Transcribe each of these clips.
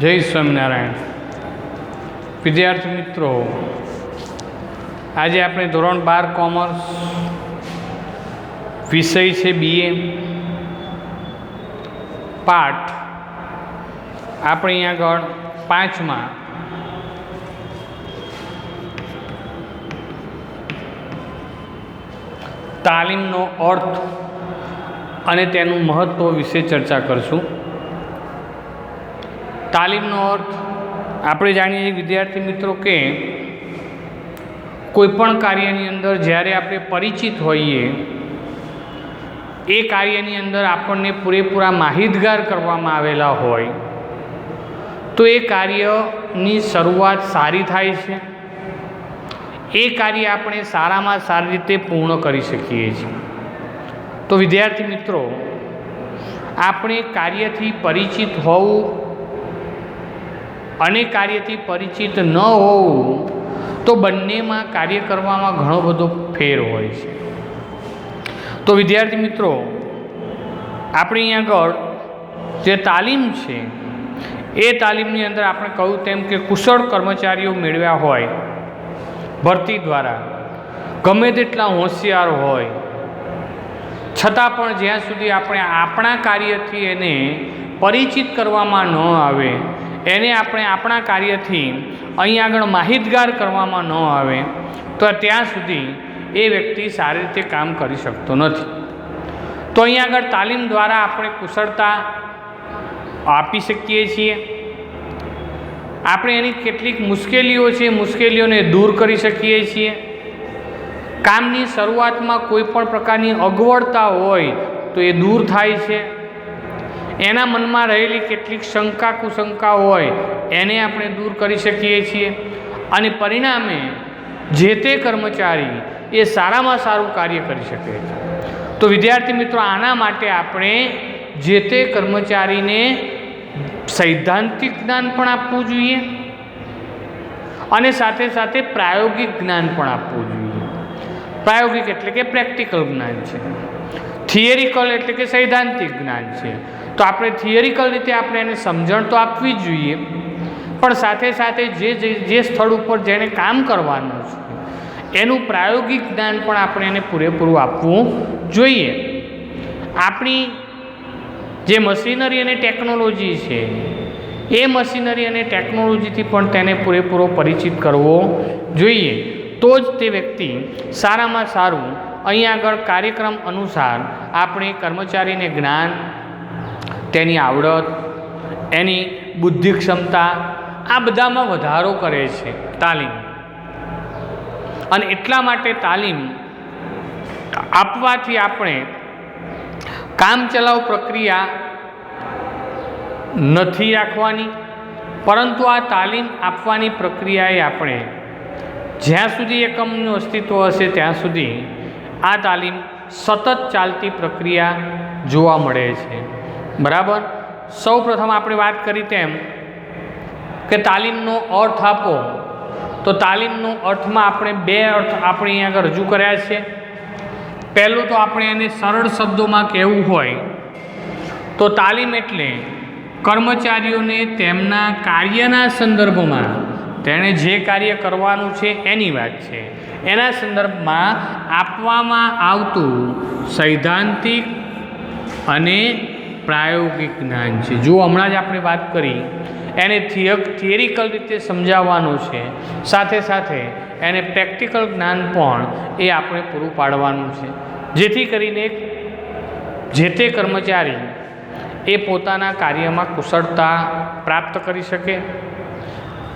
જય સ્વામિનારાયણ વિદ્યાર્થી મિત્રો, આજે આપણે ધોરણ 12 કોમર્સ વિષય છે BA પાઠ આપણે અહીંયા આગળ 5માં તાલીમનો અર્થ અને તેનું મહત્ત્વ વિશે ચર્ચા કરશું। તાલીમનો અર્થ આપણે જાણીએ છીએ વિદ્યાર્થી મિત્રો કે કોઈપણ કાર્યની અંદર જ્યારે આપણે પરિચિત હોઈએ, એ કાર્યની અંદર આપણને પૂરેપૂરા માહિતગાર કરવામાં આવેલા હોય તો એ કાર્યની શરૂઆત સારી થાય છે, એ કાર્ય આપણે સારામાં સારી રીતે પૂર્ણ કરી શકીએ છીએ। તો વિદ્યાર્થી મિત્રો, આપણે કાર્યથી પરિચિત હોવું અને કાર્યથી પરિચિત ન હોવું તો બંનેમાં કાર્ય કરવામાં ઘણો બધો ફેર હોય છે। તો વિદ્યાર્થી મિત્રો, આપણે અહીંયા આગળ જે તાલીમ છે એ તાલીમની અંદર આપણે કહ્યું તેમ કે કુશળ કર્મચારીઓ મેળવ્યા હોય ભરતી દ્વારા, ગમે તેટલા હોશિયાર હોય છતાં પણ જ્યાં સુધી આપણે આપણા કાર્યથી એને પરિચિત કરવામાં ન આવે, એને આપણે આપણા કાર્યથી અહીં આગળ માહિતગાર કરવામાં ન આવે તો ત્યાં સુધી એ વ્યક્તિ સારી રીતે કામ કરી શકતો નથી। તો અહીં આગળ તાલીમ દ્વારા આપણે કુશળતા આપી શકીએ છીએ, આપણે એની કેટલીક મુશ્કેલીઓ છે મુશ્કેલીઓને દૂર કરી શકીએ છીએ। કામની શરૂઆતમાં કોઈ પણ પ્રકારની અગવડતા હોય તો એ દૂર થાય છે, એના મનમાં રહેલી કેટલીક શંકા કુશંકા હોય એને આપણે દૂર કરી શકીએ છીએ અને પરિણામે જે તે કર્મચારી એ સારામાં સારું કાર્ય કરી શકે છે। તો વિદ્યાર્થી મિત્રો, આના માટે આપણે જે તે કર્મચારીને સૈદ્ધાંતિક જ્ઞાન પણ આપવું જોઈએ અને સાથે સાથે પ્રાયોગિક જ્ઞાન પણ આપવું જોઈએ। પ્રાયોગિક એટલે કે પ્રેક્ટિકલ જ્ઞાન છે, થિયરિકલ એટલે કે સૈદ્ધાંતિક જ્ઞાન છે। તો આપણે થિયરિકલ રીતે આપણે એને સમજણ તો આપવી જ જોઈએ, પણ સાથે સાથે જે સ્થળ ઉપર જેને કામ કરવાનું છે એનું પ્રાયોગિક જ્ઞાન પણ આપણે એને પૂરેપૂરું આપવું જોઈએ। આપણી જે મશીનરી અને ટેકનોલોજી છે એ મશીનરી અને ટેકનોલોજીથી પણ તેને પૂરેપૂરો પરિચિત કરવો જોઈએ, તો જ તે વ્યક્તિ સારામાં સારું અહીં આગળ કાર્યક્રમ અનુસાર આપણે કર્મચારીને જ્ઞાન, તેની આવડત, એની બુદ્ધિ ક્ષમતા આ બધામાં વધારો કરે છે તાલીમ। અને એટલા માટે તાલીમ આપવાથી આપણે કામચલાઉ પ્રક્રિયા નથી રાખવાની, પરંતુ આ તાલીમ આપવાની પ્રક્રિયાએ આપણે જ્યાં સુધી એકમનું અસ્તિત્વ હશે ત્યાં સુધી આ તાલીમ સતત ચાલતી પ્રક્રિયા જોવા મળે છે, બરાબર। સૌ પ્રથમ આપણે વાત કરી તેમ કે તાલીમનો અર્થ આપો, તો તાલીમનો અર્થમાં આપણે બે અર્થ આપણે અહીંયા આગળ રજૂ કર્યા છે। પહેલું તો આપણે એને સરળ શબ્દોમાં કહેવું હોય તો તાલીમ એટલે કર્મચારીઓને તેમના કાર્યના સંદર્ભમાં, તેણે જે કાર્ય કરવાનું છે એની વાત છે, એના સંદર્ભમાં આપવામાં આવતું સૈદ્ધાંતિક અને પ્રાયોગિક જ્ઞાન છે। જો હમણાં જ આપણે વાત કરી એને થિયરિકલ રીતે સમજાવવાનું છે, સાથે સાથે એને પ્રેક્ટિકલ જ્ઞાન પણ એ આપણે પૂરું પાડવાનું છે, જેથી કરીને જે તે કર્મચારી એ પોતાના કાર્યમાં કુશળતા પ્રાપ્ત કરી શકે,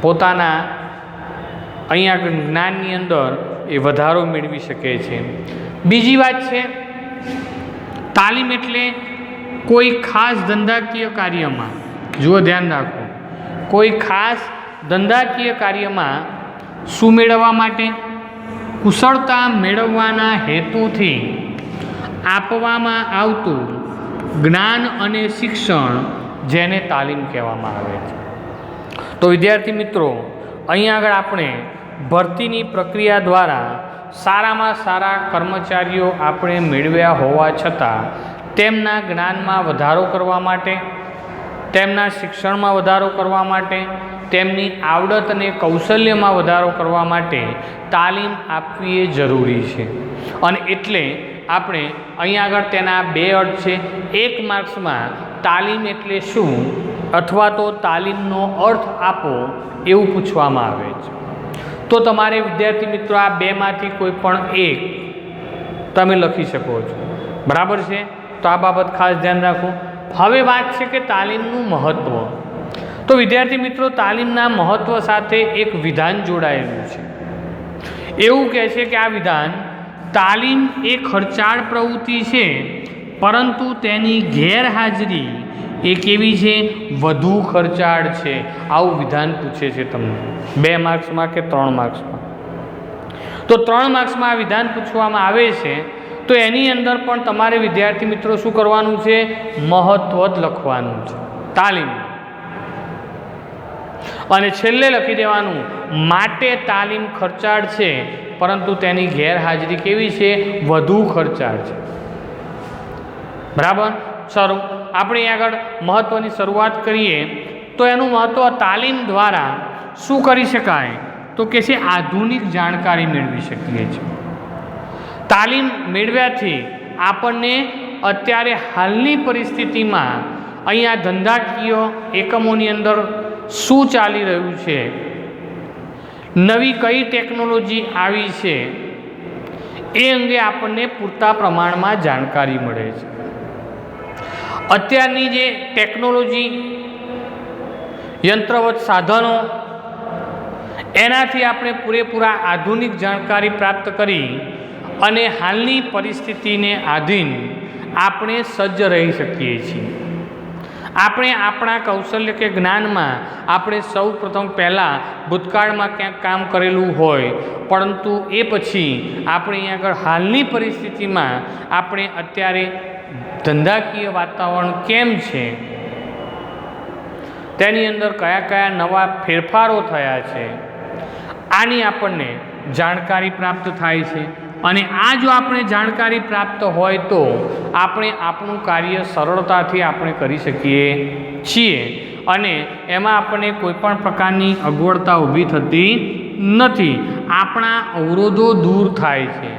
પોતાના અહીંયા જ્ઞાનની અંદર એ વધારો મેળવી શકે છે। બીજી વાત છે, તાલીમ એટલે કોઈ ખાસ ધંધાકીય કાર્યમાં, જુઓ ધ્યાન રાખો, કોઈ ખાસ ધંધાકીય કાર્યમાં શું મેળવવા માટે? કુશળતા મેળવવાના હેતુથી આપવામાં આવતું જ્ઞાન અને શિક્ષણ, જેને તાલીમ કહેવામાં આવે છે। તો વિદ્યાર્થી મિત્રો, અહીં આગળ આપણે ભરતીની પ્રક્રિયા દ્વારા સારામાં સારા કર્મચારીઓ આપણે મેળવ્યા હોવા છતાં તેમના જ્ઞાનમાં વધારો કરવા માટે, તેમના શિક્ષણમાં વધારો કરવા માટે, તેમની આવડત અને કૌશલ્યમાં વધારો કરવા માટે તાલીમ આપવી એ જરૂરી છે. અને એટલે આપણે અહીં આગળ તેના બે અર્થ છે. 1 માર્ક્સમાં તાલીમ એટલે શું અથવા તો તાલીમનો અર્થ આપો એવું પૂછવામાં આવે છે. તો તમારે વિદ્યાર્થી મિત્રો આ બેમાંથી કોઈ પણ એક તમે લખી શકો છો. બરાબર છે? તો આ બાબત ખાસ ધ્યાન રાખો. હવે વાત છે કે તાલીમનું મહત્ત્વ. તો વિદ્યાર્થી મિત્રો તાલીમના મહત્ત્વ સાથે એક વિધાન જોડાયેલું છે. એવું કહે છે કે આ વિધાન તાલીમ એ ખર્ચાળ પ્રવૃત્તિ છે, પરંતુ તેની ગેરહાજરી એ કેવી છે? વધુ ખર્ચાળ છે. આવું વિધાન પૂછે છે તમને 2 માર્ક્સમાં કે 3 માર્ક્સમાં. તો 3 માર્ક્સમાં આ વિધાન પૂછવામાં આવે છે. તો એની અંદર પણ તમારે વિદ્યાર્થી મિત્રો શું કરવાનું છે? મહત્ત્વ જ લખવાનું છે તાલીમ. અને છેલ્લે લખી દેવાનું માટે તાલીમ ખર્ચાળ છે, પરંતુ તેની ગેરહાજરી કેવી છે? વધુ ખર્ચાળ છે. બરાબર? સારું, આપણે આગળ મહત્ત્વની શરૂઆત કરીએ. તો એનું મહત્ત્વ તાલીમ દ્વારા શું કરી શકાય? તો કે છે આધુનિક જાણકારી મેળવી શકીએ છીએ. તાલીમ મેળવ્યાથી આપણને અત્યારે હાલની પરિસ્થિતિમાં અહીંયા ધંધાકીય એકમોની અંદર શું ચાલી રહ્યું છે, નવી કઈ ટેકનોલોજી આવી છે, એ અંગે આપણને પૂરતા પ્રમાણમાં જાણકારી મળે છે. અત્યારની જે ટેકનોલોજી, યંત્રવત સાધનો, એનાથી આપણે પૂરેપૂરા આધુનિક જાણકારી પ્રાપ્ત કરી અને હાલની પરિસ્થિતિને આધીન આપણે સજ્જ રહી શકીએ છીએ. આપણે આપણા કૌશલ્ય કે જ્ઞાનમાં આપણે સૌ પ્રથમ પહેલાં ભૂતકાળમાં ક્યાંક કામ કરેલું હોય, પરંતુ એ પછી આપણે અહીં આગળ હાલની પરિસ્થિતિમાં આપણે અત્યારે ધંધાકીય વાતાવરણ કેમ છે, તેની અંદર કયા કયા નવા ફેરફારો થયા છે, આની આપણને જાણકારી પ્રાપ્ત થાય છે. અને આ જો આપણે જાણકારી પ્રાપ્ત હોય તો આપણે આપણું કાર્ય સરળતાથી આપણે કરી શકીએ છીએ અને એમાં આપણને કોઈપણ પ્રકારની અગવડતા ઊભી થતી નથી. આપણા અવરોધો દૂર થાય છે.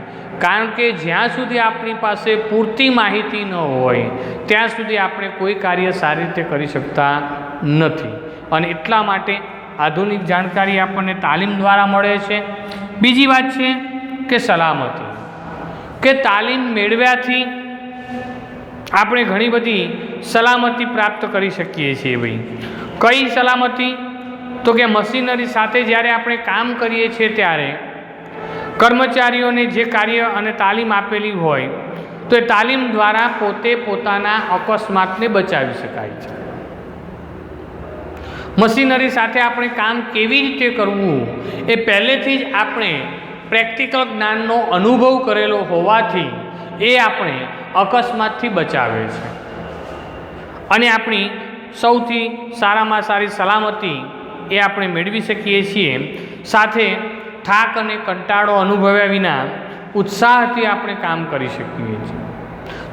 કારણ કે જ્યાં સુધી આપણી પાસે પૂરતી માહિતી ન હોય ત્યાં સુધી આપણે કોઈ કાર્ય સારી રીતે કરી શકતા નથી. અને એટલા માટે આધુનિક જાણકારી આપણને તાલીમ દ્વારા મળે છે. બીજી વાત છે કે સલામતી, કે તાલીમ મેળવ્યાથી આપણે ઘણી બધી સલામતી પ્રાપ્ત કરી શકીએ છીએ. ભાઈ, કઈ સલામતી? તો કે મશીનરી સાથે જ્યારે આપણે કામ કરીએ છીએ ત્યારે કર્મચારીઓને જે કાર્ય અને તાલીમ આપેલી હોય તો એ તાલીમ દ્વારા પોતે પોતાના અકસ્માતને બચાવી શકાય છે. મશીનરી સાથે આપણે કામ કેવી રીતે કરવું એ પહેલેથી જ આપણે પ્રેક્ટિકલ જ્ઞાનનો અનુભવ કરેલો હોવાથી એ આપણે અકસ્માતથી બચાવે છે અને આપણી સૌથી સારામાં સારી સલામતી એ આપણે મેળવી શકીએ છીએ. સાથે થાક અને કંટાળો અનુભવ્યા વિના ઉત્સાહથી આપણે કામ કરી શકીએ છીએ.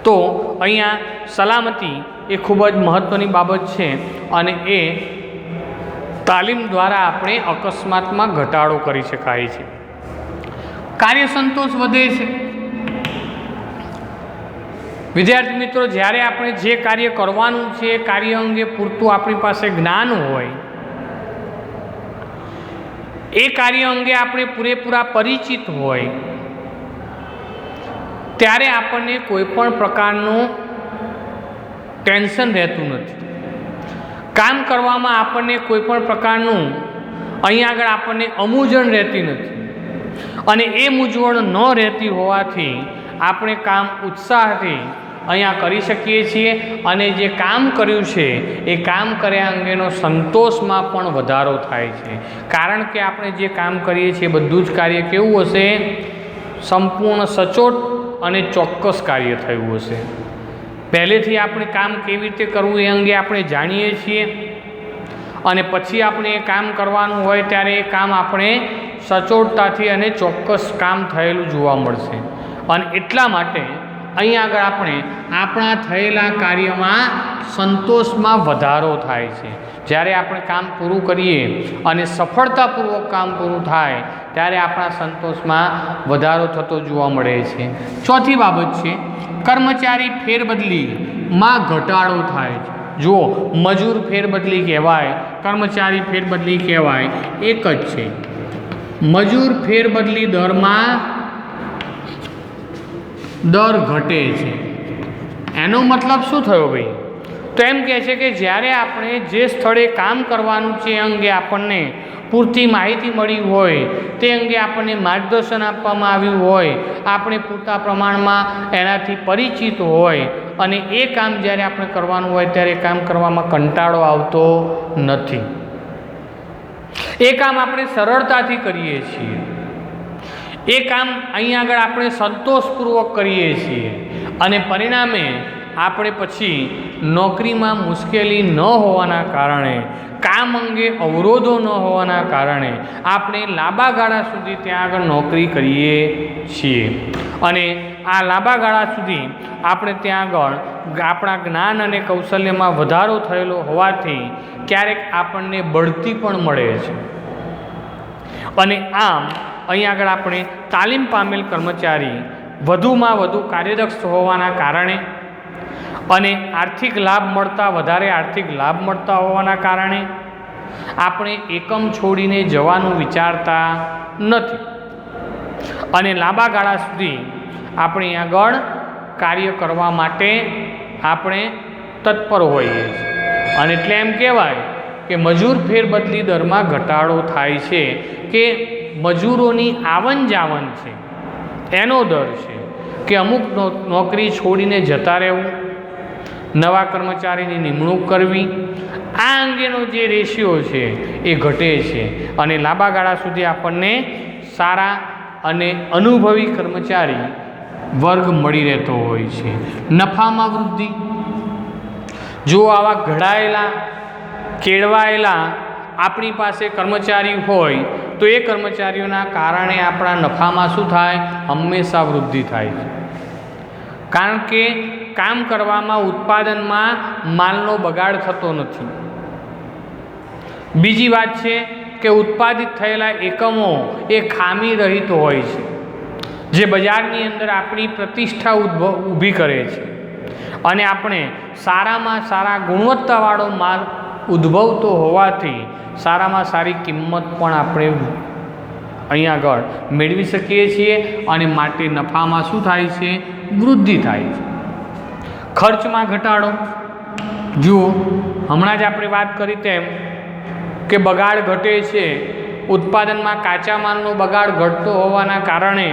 તો અહીંયા સલામતી એ ખૂબ જ મહત્ત્વની બાબત છે અને એ તાલીમ દ્વારા આપણે અકસ્માતમાં ઘટાડો કરી શકાય છે. કાર્ય સંતોષ વધે છે. વિદ્યાર્થી મિત્રો, જ્યારે આપણે જે કાર્ય કરવાનું છે એ કાર્ય અંગે પૂરતું આપણી પાસે જ્ઞાન હોય, એ કાર્ય અંગે આપણે પૂરેપૂરા પરિચિત હોય, ત્યારે આપણને કોઈ પણ પ્રકારનું ટેન્શન રહેતું નથી. કામ કરવામાં આપણને કોઈ પણ પ્રકારનું અહીં આગળ આપણને અમૂંઝવણ રહેતી નથી અને એ મૂંઝવણ ન રહેતી હોવાથી આપણે કામ ઉત્સાહથી અહીંયા કરી શકીએ છીએ અને જે કામ કર્યું છે એ કામ કર્યા અંગેનો સંતોષમાં પણ વધારો થાય છે. કારણ કે આપણે જે કામ કરીએ છીએ બધું જ કાર્ય કેવું હશે? સંપૂર્ણ સચોટ અને ચોક્કસ કાર્ય થયું હશે. પહેલેથી આપણે કામ કેવી રીતે કરવું એ અંગે આપણે જાણીએ છીએ અને પછી આપણે એ કામ કરવાનું હોય ત્યારે એ કામ આપણે સચોટતાથી અને ચોક્કસ કામ થયેલું જોવા મળશે. અને એટલા માટે અહીં આગળ આપણે આપણા થયેલા કાર્યમાં સંતોષમાં વધારો થાય છે. જ્યારે આપણે કામ પૂરું કરીએ અને સફળતાપૂર્વક કામ પૂરું થાય ત્યારે આપણા સંતોષમાં વધારો થતો જોવા મળે છે. ચોથી બાબત છે કર્મચારી ફેરબદલીમાં ઘટાડો થાય છે. જુઓ, મજૂર ફેરબદલી કહેવાય, કર્મચારી ફેરબદલી કહેવાય, એક જ છે. મજૂર ફેરબદલી દરમાં દર ઘટે છે. એનો મતલબ શું થયો ભાઈ? તો એમ કહે છે કે જ્યારે આપણે જે સ્થળે કામ કરવાનું છે એ અંગે આપણને પૂરતી માહિતી મળી હોય, તે અંગે આપણને માર્ગદર્શન આપવામાં આવ્યું હોય, આપણે પૂરતા પ્રમાણમાં એનાથી પરિચિત હોય અને એ કામ જ્યારે આપણે કરવાનું હોય ત્યારે કામ કરવામાં કંટાળો આવતો નથી. એ કામ આપણે સરળતાથી કરીએ છીએ. એ કામ અહીં આગળ આપણે સંતોષપૂર્વક કરીએ છીએ અને પરિણામે આપણે પછી નોકરીમાં મુશ્કેલી ન હોવાના કારણે, કામ અંગે અવરોધો ન હોવાના કારણે આપણે લાંબા ગાળા સુધી ત્યાં આગળ નોકરી કરીએ છીએ અને આ લાંબા ગાળા સુધી આપણે ત્યાં આગળ આપણા જ્ઞાન અને કૌશલ્યમાં વધારો થયેલો હોવાથી ક્યારેક આપણને બઢતી પણ મળે છે. અને આમ અહીં આગળ આપણે તાલીમ પામેલ કર્મચારી વધુમાં વધુ કાર્યદક્ષ હોવાના કારણે અને આર્થિક લાભ મળતા, વધારે આર્થિક લાભ મળતા હોવાના કારણે આપણે એકમ છોડીને જવાનું વિચારતા નથી અને લાંબા ગાળા સુધી આપણે આગળ કાર્ય કરવા માટે આપણે તત્પર હોઈએ છીએ. અને એટલે એમ કહેવાય કે મજૂર ફેરબદલી દરમાં ઘટાડો થાય છે કે મજૂરોની આવન જાવન છે એનો દર છે કે અમુક નોકરી છોડીને જતા રહેવું, નવા કર્મચારીની નિમણૂક કરવી, આ અંગેનો જે રેશિયો છે એ ઘટે છે અને લાંબા ગાળા સુધી આપણને સારા અને અનુભવી કર્મચારી વર્ગ મળી રહેતો હોય છે. નફામાં વૃદ્ધિ. જો આવા ઘડાયેલા, કેળવાયેલા આપણી પાસે કર્મચારી હોય તો એ કર્મચારીઓના કારણે આપણા નફામાં શું થાય? હંમેશા વૃદ્ધિ થાય છે. કારણ કે કામ કરવામાં, ઉત્પાદનમાં માલનો બગાડ થતો નથી. બીજી વાત છે કે ઉત્પાદિત થયેલા એકમો એ ખામી રહિત હોય છે, જે બજારની અંદર આપણી પ્રતિષ્ઠા ઊભી કરે છે અને આપણે સારામાં સારા ગુણવત્તાવાળો માલ ઉદ્ભવતો હોવાથી સારામાં સારી કિંમત પણ આપણે અહીં આગળ મેળવી શકીએ છીએ અને માટે નફામાં શું થાય છે? વૃદ્ધિ થાય છે. ખર્ચમાં ઘટાડો. જુઓ, હમણાં જ આપણે વાત કરી તેમ કે બગાડ ઘટે છે. ઉત્પાદનમાં કાચા માલનો બગાડ ઘટતો હોવાના કારણે,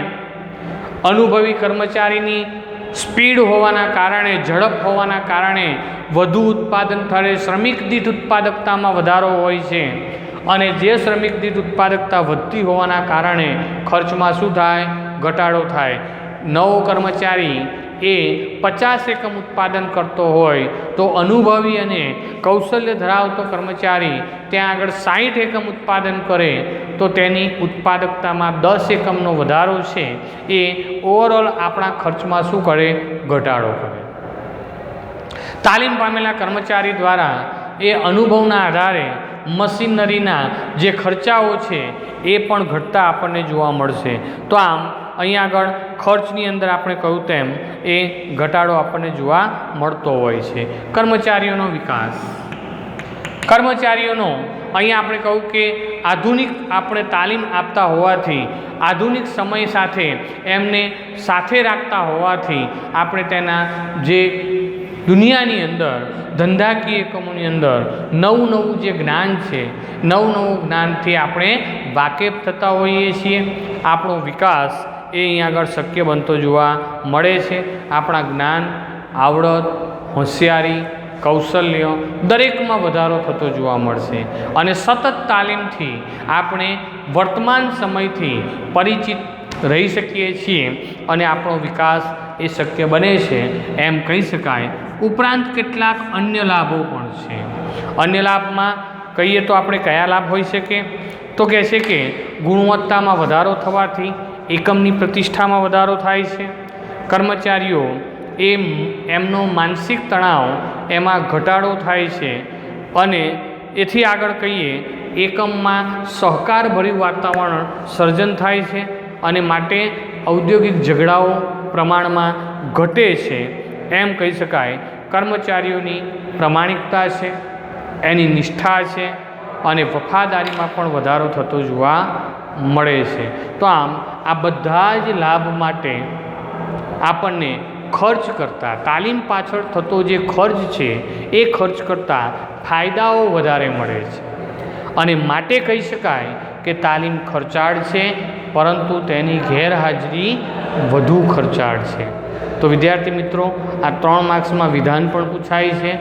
અનુભવી કર્મચારીની સ્પીડ હોવાના કારણે, ઝડપ હોવાના કારણે વધુ ઉત્પાદન થાય. શ્રમિક દીઠ ઉત્પાદકતામાં વધારો હોય છે અને જે શ્રમિક દીઠ ઉત્પાદકતા વધતી હોવાના કારણે ખર્ચમાં શું થાય? ઘટાડો થાય. નવો કર્મચારી એ 50 એકમ ઉત્પાદન કરતો હોય તો અનુભવી અને કૌશલ્ય ધરાવતો કર્મચારી ત્યાં આગળ 60 એકમ ઉત્પાદન કરે તો તેની ઉત્પાદકતામાં 10 એકમનો વધારો છે એ ઓવરઓલ આપણા ખર્ચમાં શું કરે? ઘટાડો કરે. તાલીમ પામેલા કર્મચારી દ્વારા એ અનુભવના આધારે મશીનરીના જે ખર્ચાઓ છે એ પણ ઘટતા આપણને જોવા મળશે. તો આમ અહીં આગળ ખર્ચની અંદર આપણે કહ્યું તેમ એ ઘટાડો આપણને જોવા મળતો હોય છે. કર્મચારીઓનો વિકાસ. કર્મચારીઓનો અહીં આપણે કહ્યું કે આધુનિક આપણે તાલીમ આપતા હોવાથી, આધુનિક સમય સાથે એમને સાથે રાખતા હોવાથી આપણે તેના જે દુનિયાની અંદર, ધંધાકીય એકમોની અંદર નવું જે જ્ઞાન છે, નવું જ્ઞાનથી આપણે વાકેફ થતા હોઈએ છીએ. આપણો વિકાસ એ અહીં આગળ શક્ય બનતો જોવા મળે છે. આપણા જ્ઞાન, આવડત, હોશિયારી, કૌશલ્ય દરેકમાં વધારો થતો જોવા મળશે અને સતત તાલીમથી આપણે વર્તમાન સમયથી પરિચિત રહી શકીએ છીએ અને આપણો વિકાસ એ શક્ય બને છે એમ કહી શકાય. ઉપરાંત કેટલાક અન્ય લાભો પણ છે. અન્ય લાભમાં કહીએ તો આપણે કયા લાભ હોઈ શકે? તો કહે છે કે ગુણવત્તામાં વધારો થવાથી એકમની પ્રતિષ્ઠામાં વધારો થાય છે. કર્મચારીઓ એમનો માનસિક તણાવ એમાં ઘટાડો થાય છે અને એથી આગળ કહીએ એકમમાં સહકારભર્યું વાતાવરણ સર્જન થાય છે અને માટે ઔદ્યોગિક ઝઘડાઓ પ્રમાણમાં ઘટે છે એમ કહી શકાય. કર્મચારીઓની પ્રમાણિકતા છે, એની નિષ્ઠા છે અને વફાદારીમાં પણ વધારો થતો જોવા મળે છે. તો આમ આ બધા જ લાભ માટે આપણને ખર્ચ કરતાં, તાલીમ પાછળ થતો જે ખર્ચ છે એ ખર્ચ કરતાં ફાયદાઓ વધારે મળે છે અને માટે કહી શકાય કે તાલીમ ખર્ચાળ છે, પરંતુ તેની ગેરહાજરી વધુ ખર્ચાળ છે. તો વિદ્યાર્થી મિત્રો, આ 3 માર્ક્સમાં વિધાન પણ પૂછાય છે,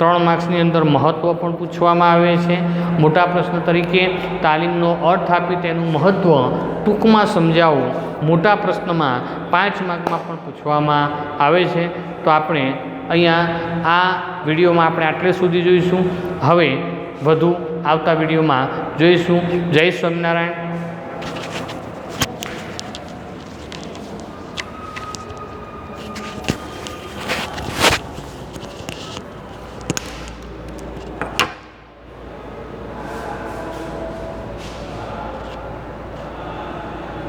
3 માર્ક્સની અંદર મહત્ત્વ પણ પૂછવામાં આવે છે. મોટા પ્રશ્ન તરીકે તાલીમનો અર્થ આપી તેનું મહત્ત્વ ટૂંકમાં સમજાવવું મોટા પ્રશ્નમાં 5 માર્કમાં પણ પૂછવામાં આવે છે. તો આપણે અહીંયા આ વિડીયોમાં આપણે આટલે સુધી જોઈશું. હવે વધુ આવતા વિડીયોમાં જોઈશું. જય સ્વામિનારાયણ.